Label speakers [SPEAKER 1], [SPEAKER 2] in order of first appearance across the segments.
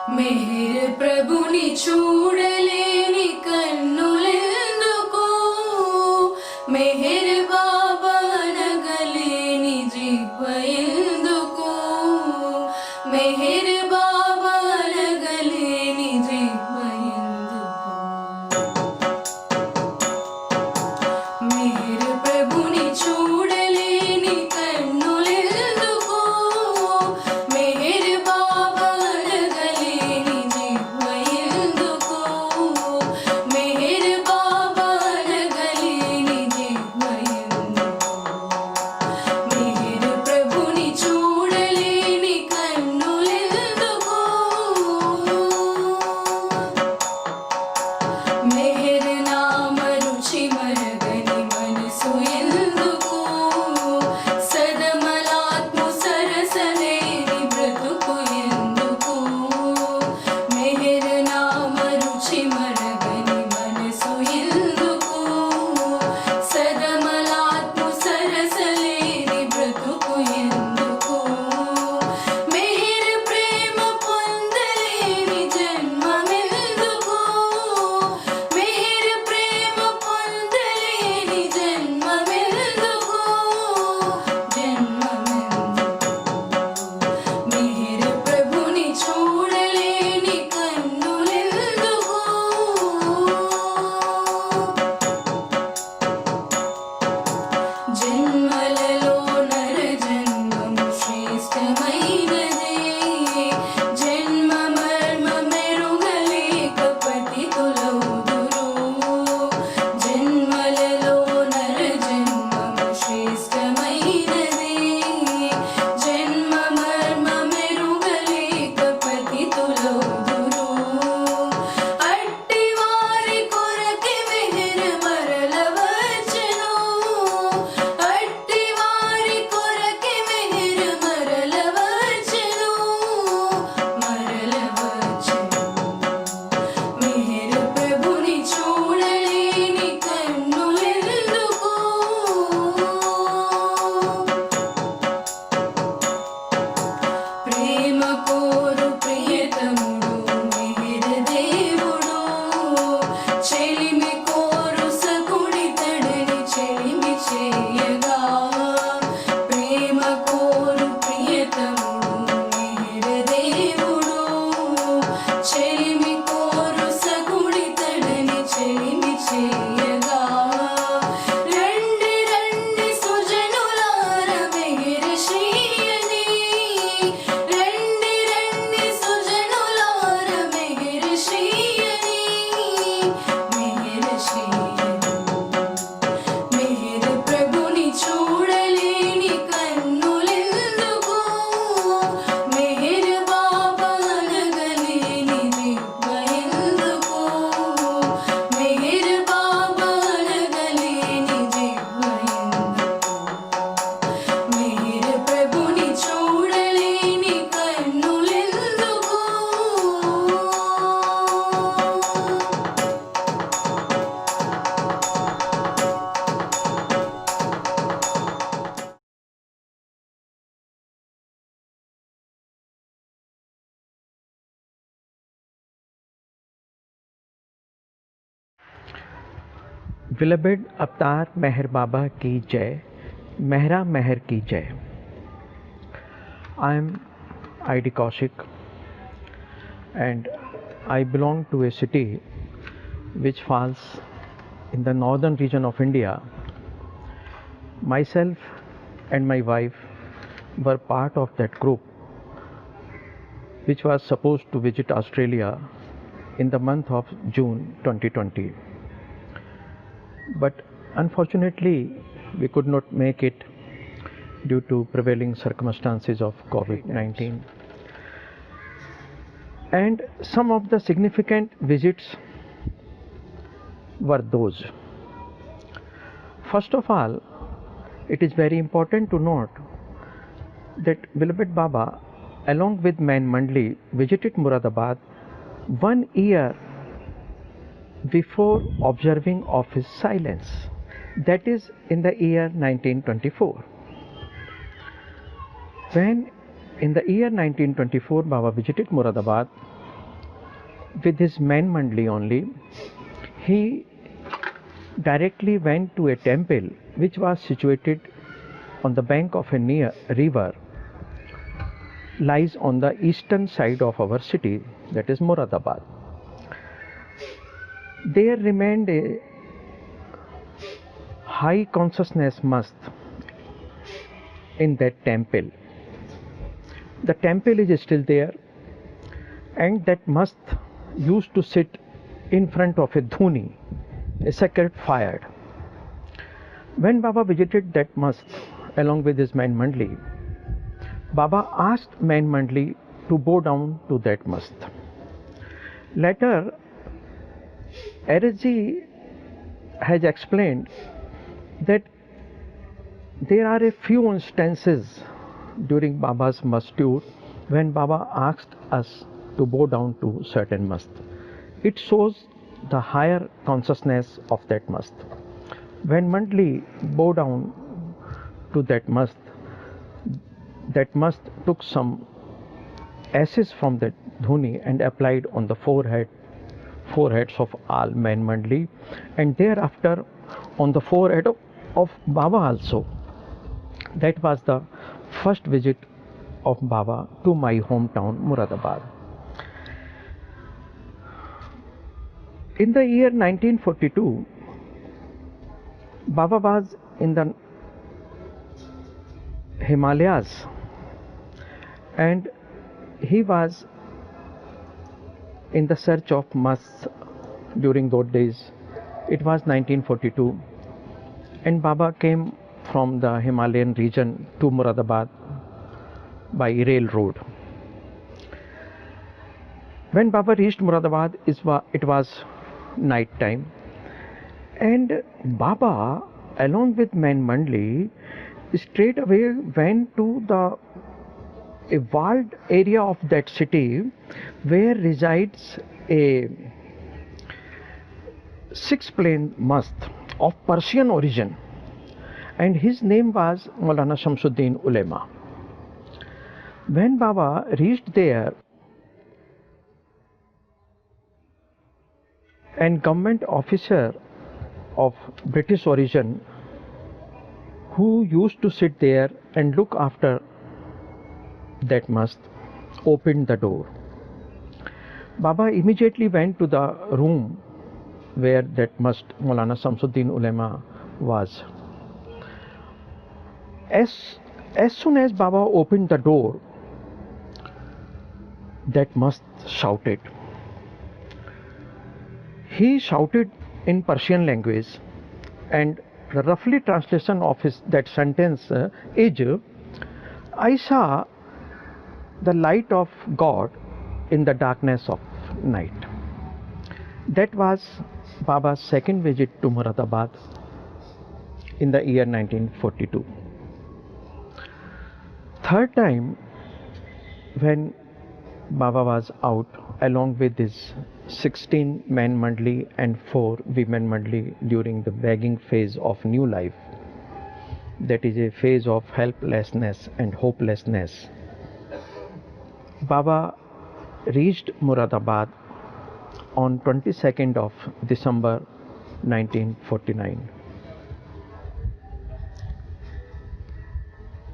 [SPEAKER 1] मेहर प्रभुनि చూడలేని కన్నులెందుకు మెహర్ బాబా అనగలేని జిహ్వ ఎందుకు మెహర్ బాబా అనగలేని జిహ్వ ఎందుకు మెహర్ ప్రభుని చూడలేని కన్నులెందుకు మెహర్ బాబా అనగలేని జిహ్వ ఎందుకు మెహర్ బాబా అనగలేని జిహ్వ ఎందుకు మెహర్ ప్రభుని చూడలేని కన్నులెందుకు మెహర్ నామ రుచి మరగని మనసు ఎందుకు సదమలాత్మ సరసలేని బ్రతుకు ఎందుకు మెహర్ నామ రుచి మరగని మనసు ఎందుకు సదమలాత్మ సరసలేని బ్రతుకు ఎందుకు మెహర్ ప్రేమ పొందలేని జన్మమెందుకు మెహర్ ప్రేమ పొందలేని జన్మమెందుకు మెహర్ ప్రభుని చూడలేని కన్నులెందుకు జన్మలలో నర జన్మము శ్రేష్టమైనదే జన్మ మర్మ మెరుగలేక పతితులౌదురు జన్మలలో నర జన్మము శ్రేష్టమైనదే జన్మ మర్మ మెరుగలేక పతితులౌదురు అట్టి వారి కొరకే మెహర్ మరల వచ్చెను అట్టి వారి కొరకే మెహర్ మరల వచ్చెను మెహర్ ప్రభుని చూడలేని కన్నులెందుకు ప్రేమ కోరు ప్రియతముడు మెహర్ దేవుడు చెలిమి కోరు సకుడితడని చెలిమి చేయగా ప్రేమ కోరు ప్రియతముడు మెహర్ దేవుడు చెలిమి కోరు సకుడితడని చెలిమి చేయగా రండి రండి సుజనులార మెహర్ శ్రీయని రండి రండి సుజనులార మెహర్ శ్రీయని మెహర్ శ్రీయని మెహర్ ప్రభుని చూడలేని కన్నులెందుకు మెహర్ బాబా అనగలేని జిహ్వ ఎందుకు మెహర్ బాబా అనగలేని జిహ్వ ఎందుకు మెహర్ ప్రభుని చూడలేని కన్నులెందుకు
[SPEAKER 2] Beloved अवतार मेहर बाबा की जय, मेहरा मेहर की जय. I am I.D. Kaushik and I belong to a city which falls in the northern region of India. Myself and my wife were part of that group which was supposed to visit Australia in the month of June 2020. But unfortunately, we could not make it due to prevailing circumstances of COVID-19. And some of the significant visits were those. First of all, it is very important to note that beloved Baba, along with Man Mandli, visited Muradabad 1 year before observing of his silence, that is in the year 1924. When in the year 1924 Baba visited Muradabad, with his main mandli only, he directly went to a temple which was situated on the bank of a near river, lies on the eastern side of our city, that is Muradabad. There remained a high consciousness mast in that temple. The temple is still there, and that mast used to sit in front of a dhuni, a sacred fire. When Baba visited that mast along with his main mandli, Baba asked main mandli to bow down to that mast. Later, Ariji has explained that there are a few instances during Baba's mast tour when Baba asked us to bow down to certain mast. It shows the higher consciousness of that mast. When mandli bow down to that mast took some ashes from that dhuni and applied on the foreheads of all main mandli, and thereafter on the forehead of Baba also. That was the first visit of Baba to my hometown Muradabad. In the year 1942, Baba was in the Himalayas, and he was in the search of masts during those days. It was 1942, and Baba came from the Himalayan region to Muradabad by railroad. When Baba reached Muradabad, it was night time, and Baba, along with main mandli, straight away went to a walled area of that city where resides a six-plane mast of Persian origin, and his name was Maulana Shamsuddin Ulema. When Baba reached there, an government officer of British origin who used to sit there and look after that mast opened the door. Baba immediately went to the room where that mast Maulana Shamsuddin Ulema was. As soon as Baba opened the door, that mast shouted. He shouted in Persian language, and the roughly translation of that sentence is, I saw the light of God in the darkness of night. That was Baba's second visit to Muradabad in the year 1942. Third time, when Baba was out along with his 16 men mandli and 4 women mandli during the begging phase of new life, that is a phase of helplessness and hopelessness, Baba reached Muradabad on 22nd of December 1949.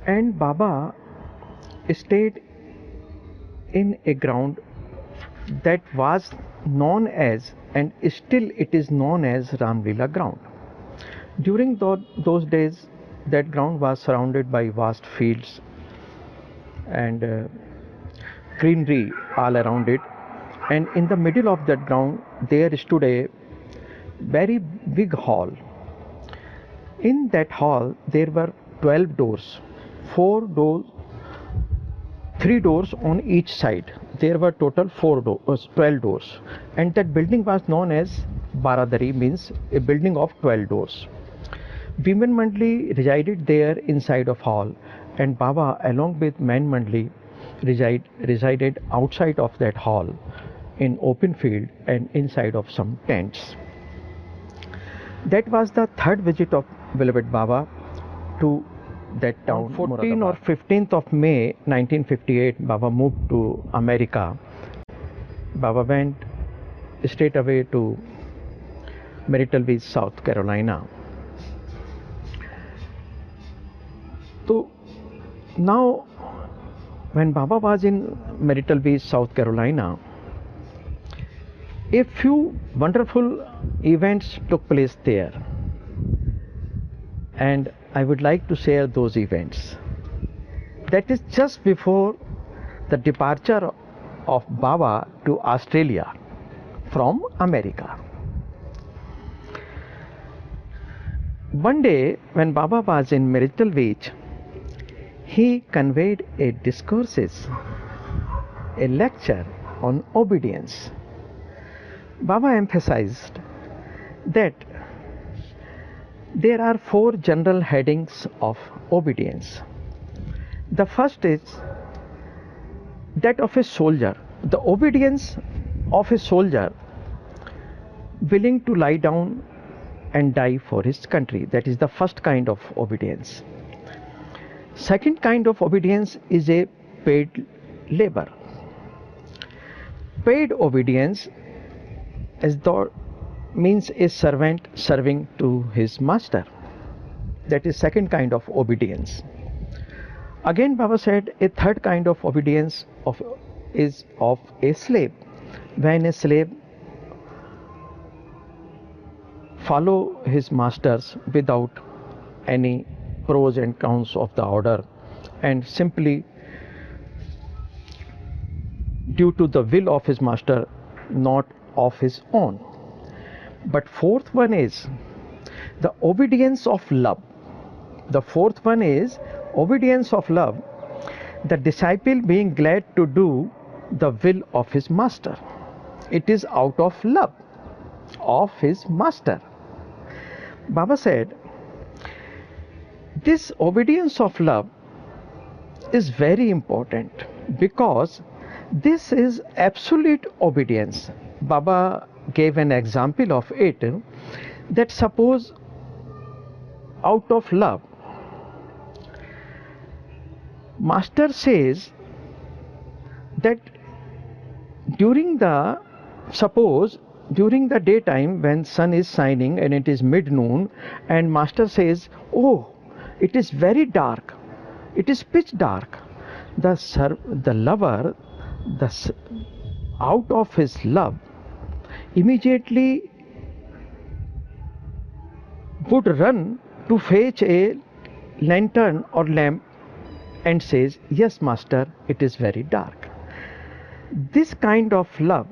[SPEAKER 2] And Baba stayed in a ground that was known as, and still it is known as, Ramlila ground. During those days, that ground was surrounded by vast fields and greenery all around it, and in the middle of that ground there stood a very big hall. In that hall there were 12 doors, 3 doors on each side. There were total 12 doors, and that building was known as Baradari, means a building of 12 doors. Women mandli resided there inside of hall, and Baba along with men mandli resided outside of that hall in open field and inside of some tents. That was the third visit of beloved Baba to that town. On 14th or 15th of May 1958, Baba moved to America. Baba went straight away to Myrtle Beach, South Carolina. So now, when Baba was in Myrtle Beach, South Carolina, a few wonderful events took place there, and I would like to share those events. That is just before the departure of Baba to Australia from America. One day, when Baba was in Myrtle Beach, he conveyed a discourses, a lecture on obedience. Baba emphasized that there are 4 general headings of obedience. The first is that of a soldier, the obedience of a soldier willing to lie down and die for his country. That is the first kind of obedience. Second kind of obedience is a paid labor. Paid obedience as though means a servant serving to his master. That is second kind of obedience. Again, Baba said a third kind of obedience is of a slave. When a slave follow his masters without any pros and cons of the order, and simply due to the will of his master, not of his own. But fourth one is the obedience of love. The fourth one is obedience of love, the disciple being glad to do the will of his master. It is out of love of his master. Baba said, this obedience of love is very important because this is absolute obedience. Baba gave an example of it, that suppose out of love, master says that during the daytime when sun is shining and it is mid-noon, and master says, oh, it is very dark, it is pitch dark, the lover, out of his love, immediately would run to fetch a lantern or lamp and says, yes master, it is very dark. This kind of love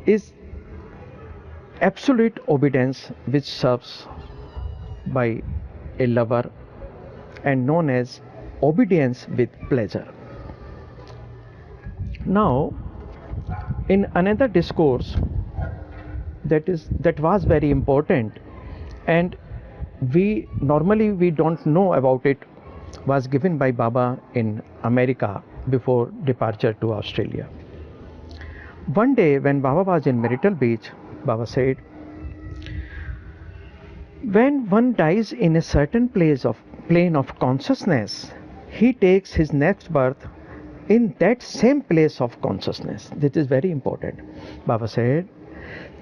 [SPEAKER 2] is absolute obedience which serves by a lover and known as obedience with pleasure. Now, in another discourse that was very important, and we don't know about it, was given by Baba in America before departure to Australia. One day when Baba was in Myrtle Beach, Baba said, when one dies in a certain plane of consciousness, he takes his next birth in that same place of consciousness. This is very important. Baba said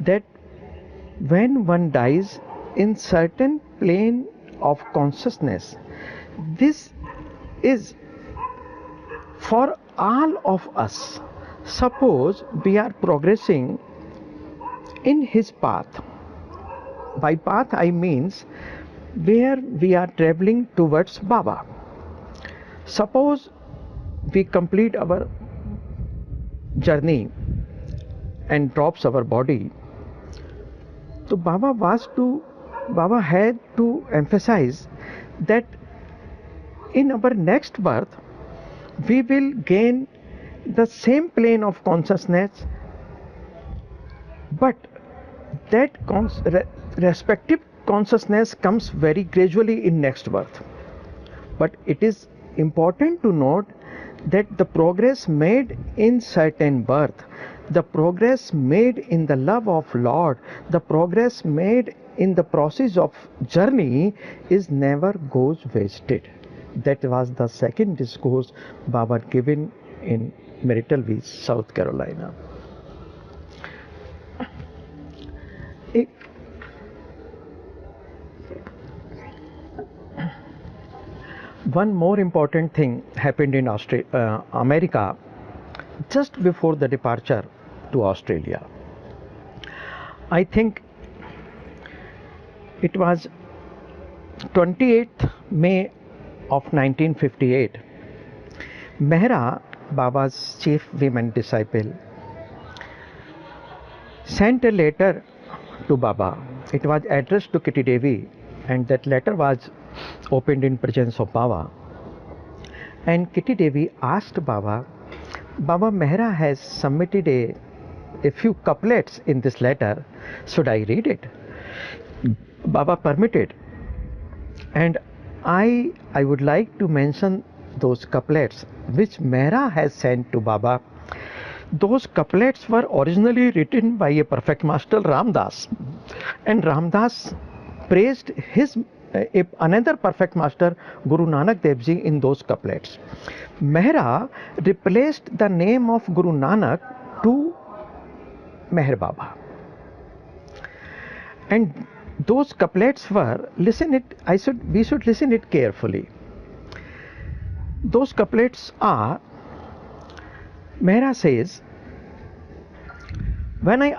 [SPEAKER 2] that when one dies in certain plane of consciousness, this is for all of us. Suppose we are progressing in his path. By path I means where we are traveling towards Baba. Suppose we complete our journey and drops our body. So Baba had to emphasize that in our next birth we will gain the same plane of consciousness, but that respective consciousness comes very gradually in next birth. But it is important to note that the progress made in certain birth, the progress made in the love of Lord, the progress made in the process of journey is never goes wasted. That was the second discourse Baba given in Myrtle Beach, South Carolina. It, one more important thing happened in America just before the departure to Australia. I think it was 28th May of 1958. Mehra, Baba's chief women disciple, sent a letter to Baba. It was addressed to Kitty Devi, and that letter was opened in presence of Baba. And Kitty Devi asked Baba, Baba, Mehra has submitted a few couplets in this letter. Should I read it? Baba permitted. And I would like to mention those couplets which Mehra has sent to Baba. Those couplets were originally written by a perfect master, Ramdas, and Ramdas praised another perfect master, Guru Nanak Dev Ji, in those couplets. Mehra replaced the name of Guru Nanak to Meher Baba, and those couplets were, we should listen it carefully. Those couplets are, Mehra says, may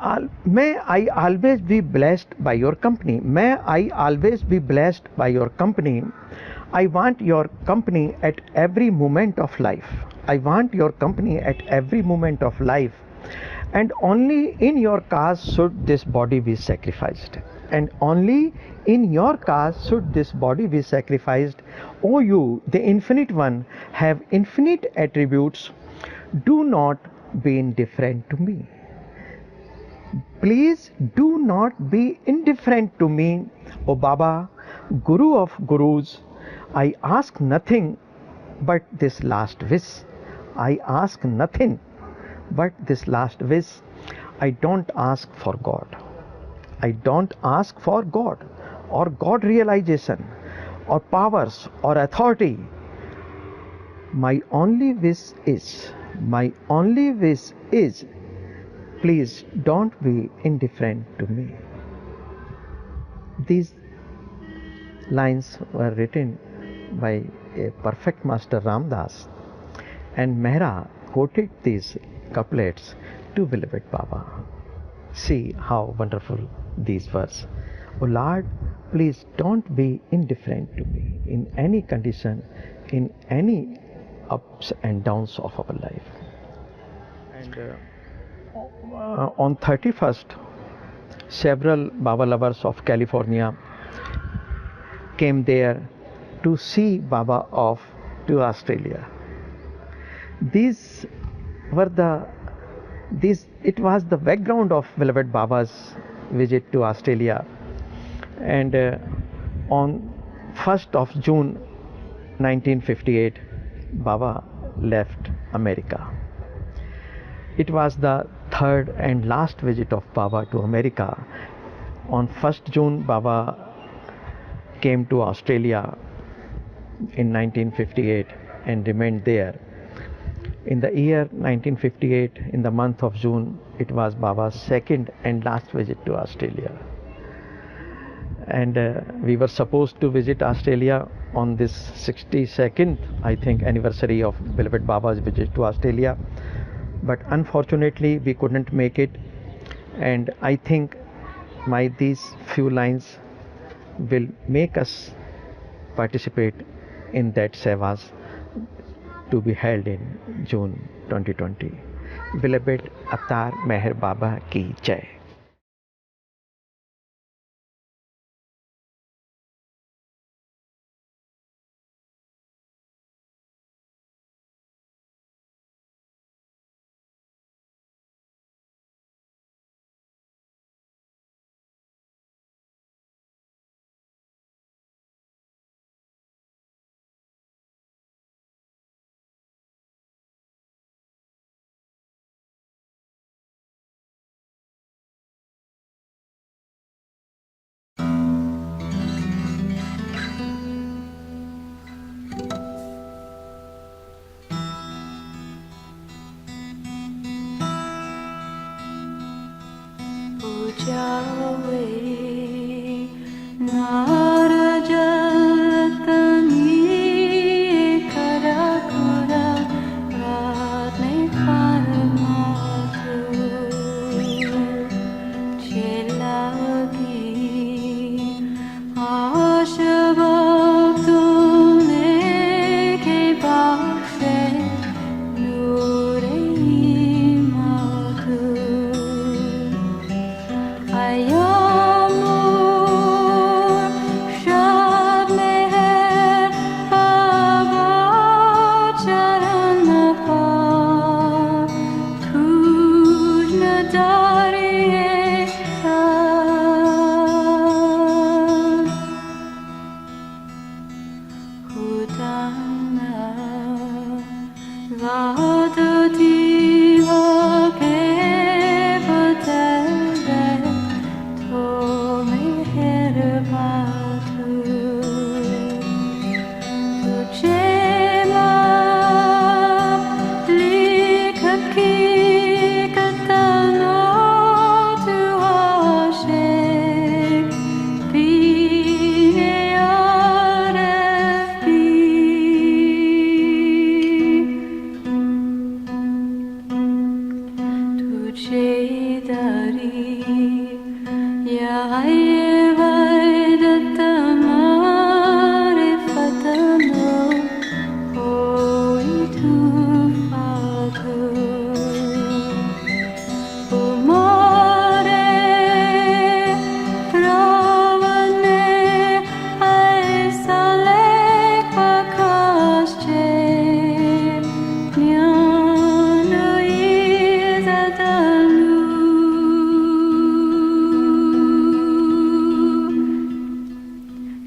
[SPEAKER 2] I always be blessed by your company. May I always be blessed by your company. I want your company at every moment of life. I want your company at every moment of life. And only in your cause should this body be sacrificed. And only in your cause should this body be sacrificed. O you, the Infinite One, have infinite attributes. Do not be indifferent to me. Please do not be indifferent to me, O Baba, Guru of Gurus. I ask nothing but this last wish. I ask nothing but this last wish. I don't ask for God. I don't ask for God or God realization or powers or authority. My only wish is, please don't be indifferent to me. These lines were written by a perfect master, Ramdas, and Mehra quoted these couplets to beloved Baba. See how wonderful these words. O Lord, please don't be indifferent to me in any condition, in any ups and downs of our life. And on 31st, several Baba lovers of California came there to see Baba off to Australia. It was the background of beloved Baba's visit to Australia. And on 1st of June 1958, Baba left America. It was the third and last visit of Baba to America. On 1st June, Baba came to Australia in 1958 and remained there. In the year 1958, in the month of June, it was Baba's second and last visit to Australia. And we were supposed to visit Australia on this 62nd, I think, anniversary of beloved Baba's visit to Australia. But unfortunately, we couldn't make it. And I think these few lines will make us participate in that sevas to be held in June 2020. Beloved Avatar Meher Baba ki Jai.
[SPEAKER 1] जावे नारजतनी करा कुरा राने फरमातु चेलागी आशवक्तुने के बाक्षे नूरे मातु आयामोर शब में है बाबा चरण पार तुझ न डारिए Hudana Vada Diva Kevatele Tome Hervatu Tujema Likaki Katano Tu Ashek Bine Arefbi Tujhe dari Ya Vaidatamare Fatano Oi tu Fatu Umare Ravane Aisale Pakasche Jnana Izadanu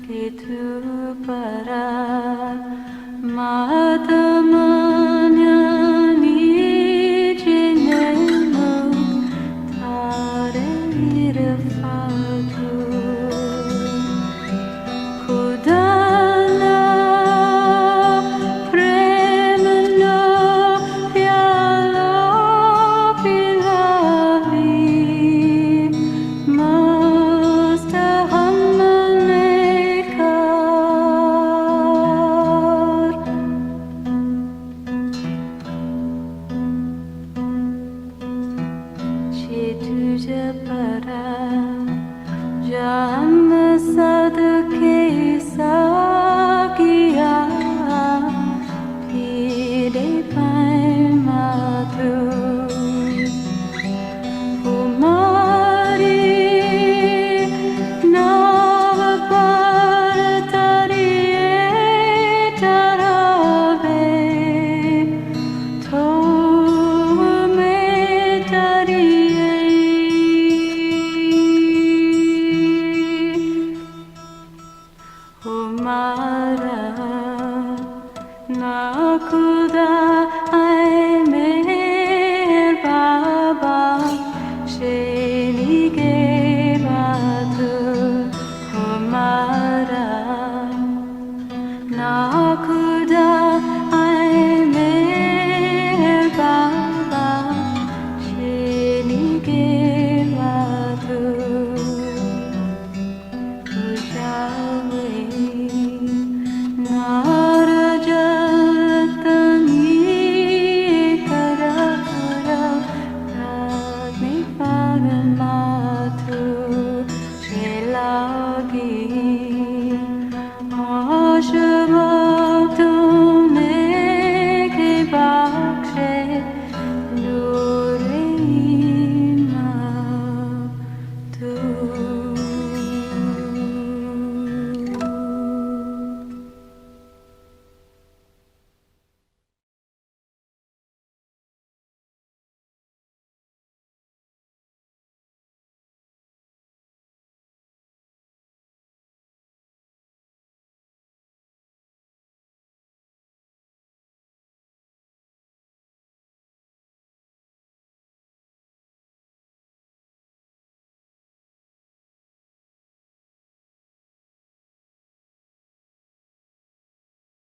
[SPEAKER 1] Ketu para Matamanyani Jinenu Tare Irfatu Kudana Premano Pyalo Pilavi Masta Hammanekar Chetu Japara Ja